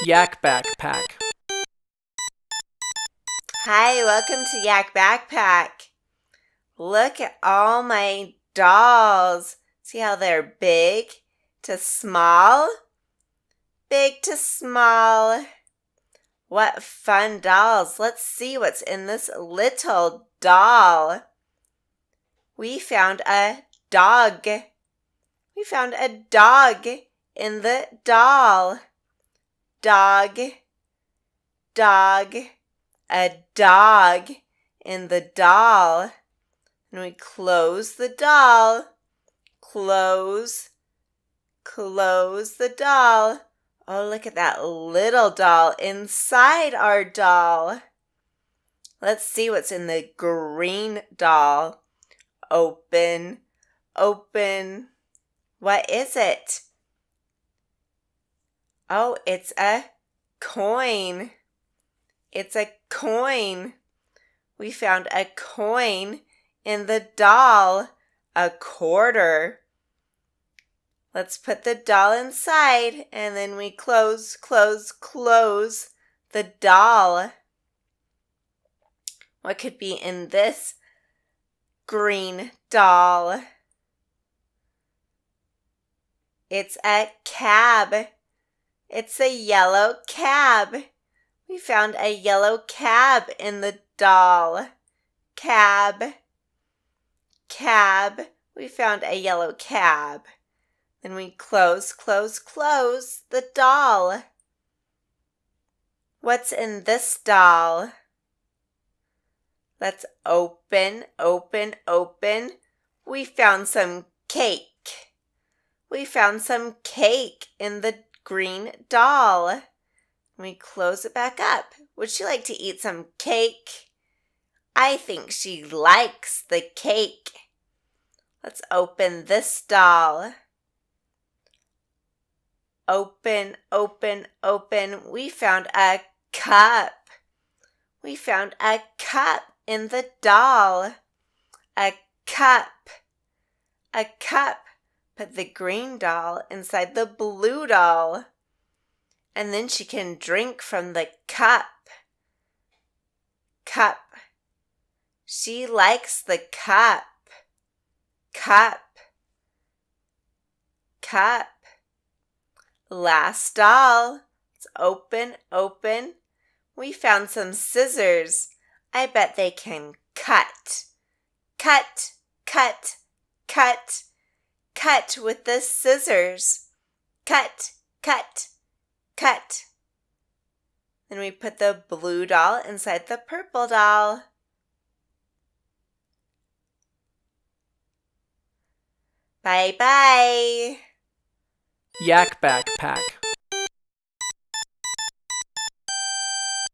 Yak Back Pack. Hi, welcome to Yak Back Pack. Look at all my dolls. See how they're big to small? Big to small. What fun dolls. Let's see what's in this little doll. We found a dog. We found a dog in the doll. Dog. Dog. A dog in the doll. And we close the doll. Close the doll. Oh, look at that little doll inside our doll. Let's see what's in the green doll. Open. What is it? Oh, it's a coin. It's a coin. We found a coin in the doll. A quarter. Let's put the doll inside and then we close the doll. What could be in this green doll? It's a cab. It's a yellow cab. We found a yellow cab in the doll. Cab. We found a yellow cab. Then we close the doll. What's in this doll? Let's open. We found some cake. We found some cake in the green doll. We close it back up. Would she like to eat some cake? I think she likes the cake. Let's open this doll. Open. We found a cup. We found a cup in the doll. A cup. Put the green doll inside the blue doll. And then she can drink from the cup. She likes the cup. Last doll. Let's open. We found some scissors. I bet they can cut. Cut with the scissors. Cut. Then we put the blue doll inside the purple doll. Bye. Yak Back Pack.